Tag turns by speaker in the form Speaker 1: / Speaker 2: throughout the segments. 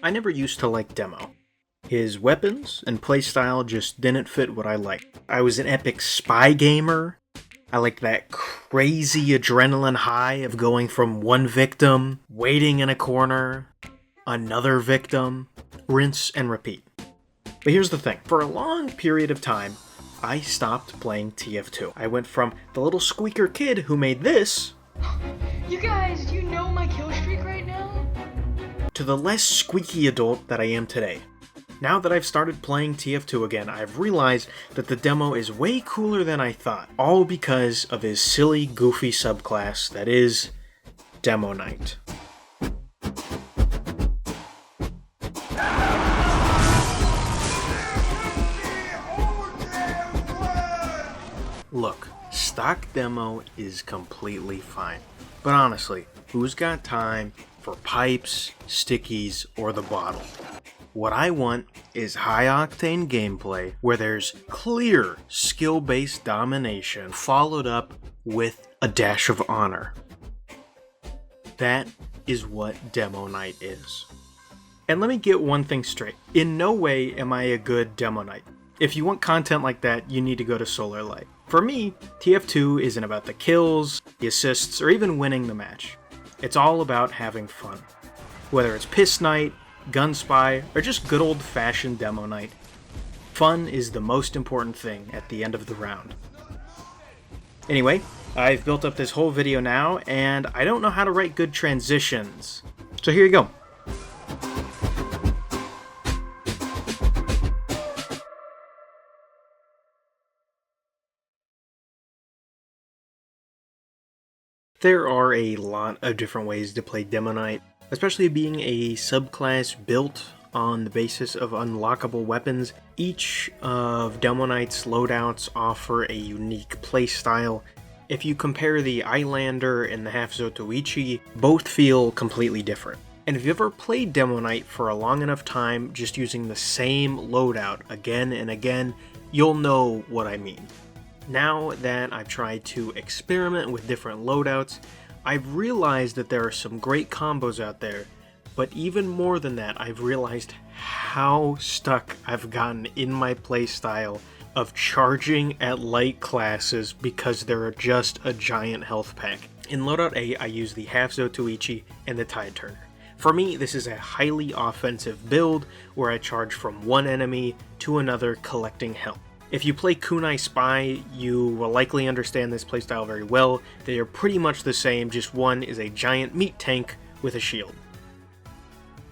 Speaker 1: I never used to like Demo. His weapons and playstyle just didn't fit what I liked. I was an epic spy gamer. I liked that crazy adrenaline high of going from one victim, waiting in a corner, another victim, rinse and repeat. But here's the thing. For a long period of time, I stopped playing TF2. I went from the little squeaker kid who made this
Speaker 2: You guys, do you know my kill streak right now?
Speaker 1: to the less squeaky adult that I am today. Now that I've started playing TF2 again, I've realized that the demo is way cooler than I thought, all because of his silly, goofy subclass that is Demoknight. Look, stock demo is completely fine, but honestly, who's got time for pipes, stickies, or the bottle? What I want is high-octane gameplay where there's clear skill-based domination followed up with a dash of honor. That is what Demoknight is. And let me get one thing straight. In no way am I a good Demoknight. If you want content like that, you need to go to Solar Light. For me, TF2 isn't about the kills, the assists, or even winning the match. It's all about having fun. Whether it's Piss Night, Gun Spy, or just good old-fashioned Demoknight, fun is the most important thing at the end of the round. Anyway, I've built up this whole video now, and I don't know how to write good transitions. So here you go. There are a lot of different ways to play Demoknight, especially being a subclass built on the basis of unlockable weapons. Each of Demoknight's loadouts offer a unique playstyle. If you compare the Eyelander and the Half Zotoichi, both feel completely different. And if you've ever played Demoknight for a long enough time just using the same loadout again and again, you'll know what I mean. Now that I've tried to experiment with different loadouts, I've realized that there are some great combos out there, but even more than that, I've realized how stuck I've gotten in my playstyle of charging at light classes because they're just a giant health pack. In loadout A, I use the Half Zotoichi and the Tide Turner. For me, this is a highly offensive build where I charge from one enemy to another collecting health. If you play Kunai Spy, you will likely understand this playstyle very well. They are pretty much the same, just one is a giant meat tank with a shield.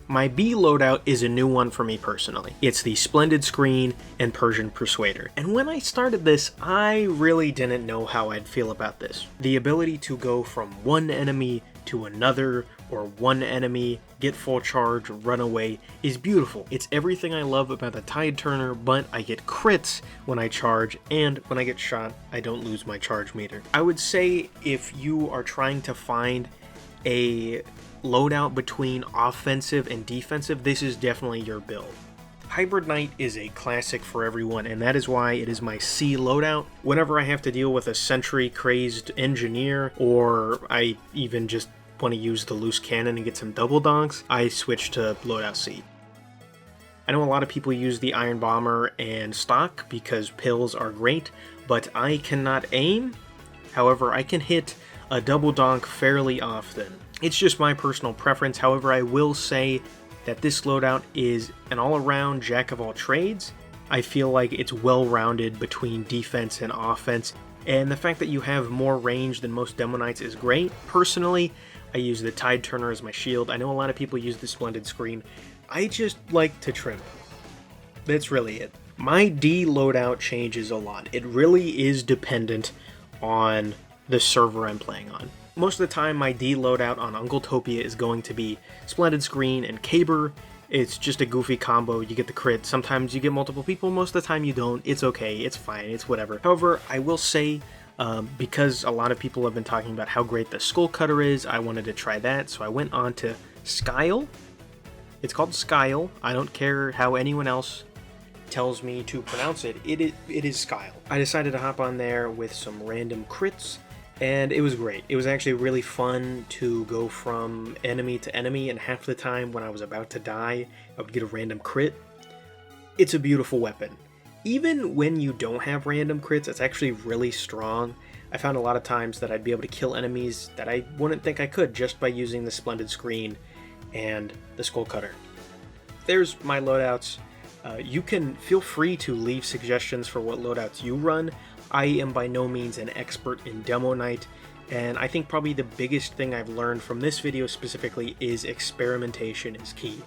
Speaker 1: My B loadout is a new one for me personally. It's the Splendid Screen and Persian Persuader. And when I started this, I really didn't know how I'd feel about this. The ability to go from one enemy to another, or one enemy, get full charge, run away, is beautiful. It's everything I love about the Tide Turner, but I get crits when I charge, and when I get shot, I don't lose my charge meter. I would say if you are trying to find a loadout between offensive and defensive, this is definitely your build. Hybrid Knight is a classic for everyone, and that is why it is my C loadout. Whenever I have to deal with a sentry-crazed engineer, or I even just want to use the loose cannon and get some double donks, I switch to loadout C. I know a lot of people use the Iron Bomber and stock because pills are great, but I cannot aim. However, I can hit a double donk fairly often. It's just my personal preference. However, I will say that this loadout is an all-around jack of all trades. I feel like it's well-rounded between defense and offense, and the fact that you have more range than most Demoknights is great. Personally, I use the Tide Turner as my shield. I know a lot of people use the Splendid Screen. I just like to trim it. That's really it. My D loadout changes a lot. It really is dependent on the server I'm playing on. Most of the time, my D loadout on Uncletopia is going to be Splendid Screen and Caber. It's just a goofy combo, you get the crit. Sometimes you get multiple people, most of the time you don't. It's okay, it's fine, it's whatever. However, I will say, because a lot of people have been talking about how great the Skull Cutter is, I wanted to try that, so I went on to Skyle. It's called Skyle. I don't care how anyone else tells me to pronounce it, it is Skyle. I decided to hop on there with some random crits, and it was great. It was actually really fun to go from enemy to enemy, and half the time when I was about to die, I would get a random crit. It's a beautiful weapon. Even when you don't have random crits, it's actually really strong. I found a lot of times that I'd be able to kill enemies that I wouldn't think I could just by using the Splendid Screen and the Skull Cutter. There's my loadouts. You can feel free to leave suggestions for what loadouts you run. I am by no means an expert in Demoknight, and I think probably the biggest thing I've learned from this video specifically is experimentation is key.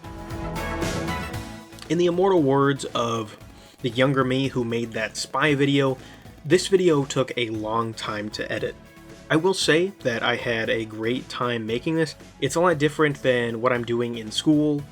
Speaker 1: In the immortal words of the younger me who made that spy video, this video took a long time to edit. I will say that I had a great time making this. It's a lot different than what I'm doing in school.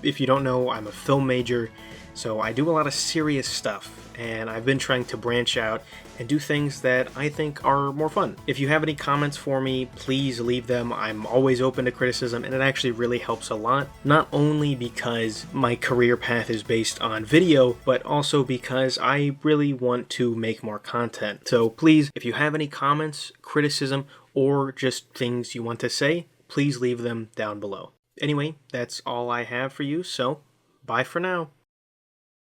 Speaker 1: If you don't know, I'm a film major, so I do a lot of serious stuff, and I've been trying to branch out and do things that I think are more fun. If you have any comments for me, please leave them. I'm always open to criticism, and it actually really helps a lot, not only because my career path is based on video, but also because I really want to make more content. So please, if you have any comments, criticism, or just things you want to say, please leave them down below. Anyway, that's all I have for you, so bye for now.